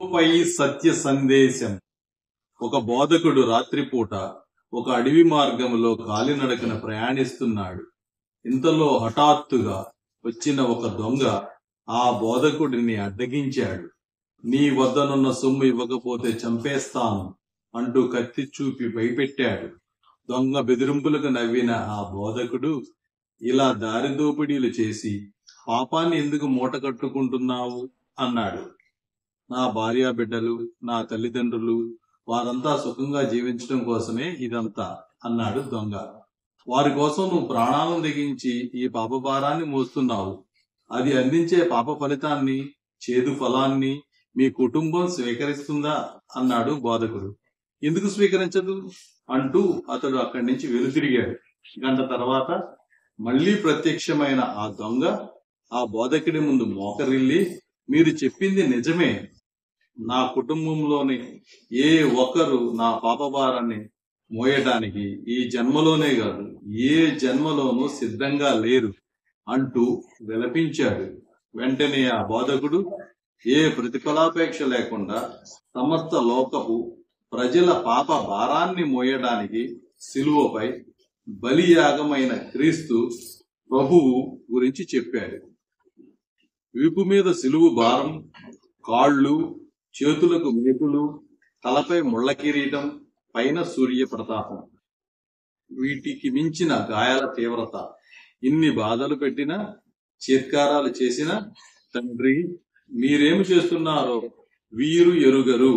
పై సత్య సందేశం. ఒక బోధకుడు రాత్రిపూట ఒక అడవి మార్గంలో కాలినడకన ప్రయాణిస్తున్నాడు. ఇంతలో హఠాత్తుగా వచ్చిన ఒక దొంగ ఆ బోధకుడిని అడ్డగించాడు. నీ వద్దనున్న సొమ్ము ఇవ్వకపోతే చంపేస్తాను అంటూ కత్తి చూపి భయపెట్టాడు. దొంగ బెదిరింపులకు నవ్విన ఆ బోధకుడు, ఇలా దారిదోపిడీలు చేసి పాపాన్ని ఎందుకు మూట కట్టుకుంటున్నావు అన్నాడు. నా భార్యా బిడ్డలు, నా తల్లిదండ్రులు, వారంతా సుఖంగా జీవించడం కోసమే ఇదంతా అన్నాడు దొంగ. వారి కోసం నువ్వు ప్రాణాలను తెగించి ఈ పాప భారాన్ని మోస్తున్నావు. అది అందించే పాప ఫలితాన్ని, చేదు ఫలాన్ని మీ కుటుంబం స్వీకరిస్తుందా అన్నాడు బోధకుడు. ఎందుకు స్వీకరించదు అంటూ అతడు అక్కడి నుంచి వెనుతిరిగాడు. గంట తర్వాత మళ్లీ ప్రత్యక్షమైన ఆ దొంగ ఆ బోధకుడి ముందు మోకరిల్లి, మీరు చెప్పింది నిజమే. నా కుటుంబంలోని ఏ ఒక్కరు నా పాపభారాన్ని మోయటానికి ఈ జన్మలోనే కాదు, ఏ జన్మలోనూ సిద్ధంగా లేరు అంటూ విలపించాడు. వెంటనే ఆ బోధకుడు ఏ ప్రతిఫలాపేక్ష లేకుండా సమస్త లోకపు ప్రజల పాప భారాన్ని మోయడానికి సిలువపై బలియాగమైన క్రీస్తు ప్రభువు గురించి చెప్పాడు. వీపు మీద సిలువు భారం, కాళ్ళు, చేతులకు మేకులు, తలపై ముళ్ళ కిరీటం, పైన సూర్య ప్రతాపం, వీటికి మించిన గాయాల తీవ్రత. ఇన్ని బాధలు పెట్టినా, చీత్కారాలు చేసినా, తండ్రి మీరేమి చేస్తున్నారో వీరు ఎరుగరు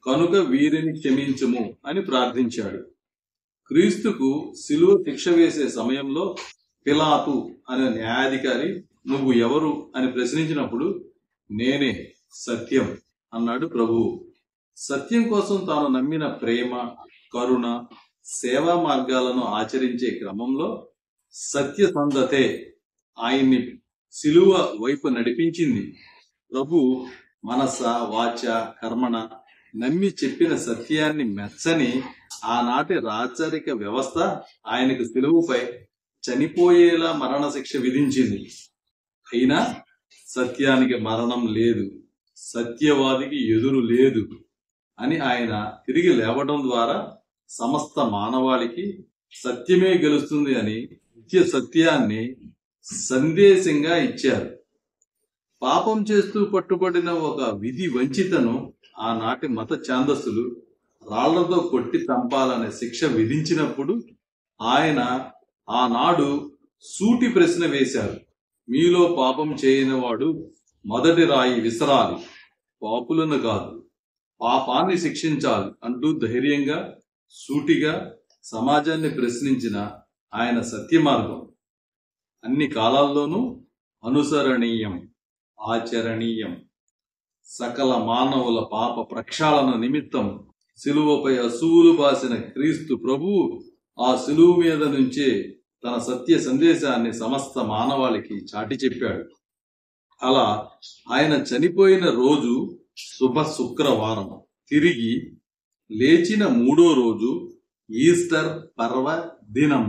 కనుక వీరిని క్షమించుము అని ప్రార్థించాడు. క్రీస్తుకు సిలువ శిక్ష వేసే సమయంలో పిలాతు అనే న్యాయాధికారి నువ్వు ఎవరు అని ప్రశ్నించినప్పుడు, నేనే సత్యం అన్నాడు ప్రభువు. సత్యం కోసం తాను నమ్మిన ప్రేమ, కరుణ, సేవా మార్గాలను ఆచరించే క్రమంలో సత్యసంధతే ఆయన్ని సిలువ వైపు నడిపించింది. ప్రభు మనస, వాచ, కర్మణ నమ్మి చెప్పిన సత్యాన్ని మెచ్చని ఆనాటి రాచరిక వ్యవస్థ ఆయనకు సిలువుపై చనిపోయేలా మరణశిక్ష విధించింది. అయినా సత్యానికి మరణం లేదు, సత్యవాదికి ఎదురు లేదు అని ఆయన తిరిగి లేవడం ద్వారా సమస్త మానవాళికి సత్యమే గెలుస్తుంది అని నిత్య సత్యాన్ని సందేశంగా ఇచ్చారు. పాపం చేస్తూ పట్టుబడిన ఒక విధి వంచితను ఆనాటి మత ఛాందస్సులు రాళ్లతో కొట్టి చంపాలనే శిక్ష విధించినప్పుడు ఆయన ఆనాడు సూటి ప్రశ్న వేశారు. మీలో పాపం చేయని వాడు మొదటి రాయి విసరాలి, పాపులను కాదు, పాపాన్ని శిక్షించాలి అంటూ ధైర్యంగా, సూటిగా సమాజాన్ని ప్రశ్నించిన ఆయన సత్య మార్గం అన్ని కాలాల్లోనూ అనుసరణీయం, ఆచరణీయం. సకల మానవుల పాప ప్రక్షాళన నిమిత్తం సిలువపై అసూలు బాసిన క్రీస్తు ప్రభువు ఆ సిలువు మీద నుంచే తన సత్య సందేశాన్ని సమస్త మానవాళికి చాటి చెప్పాడు. అలా ఆయన చనిపోయిన రోజు శుభ శుక్రవారం, తిరిగి లేచిన 3వ రోజు ఈస్టర్ పర్వ దినం.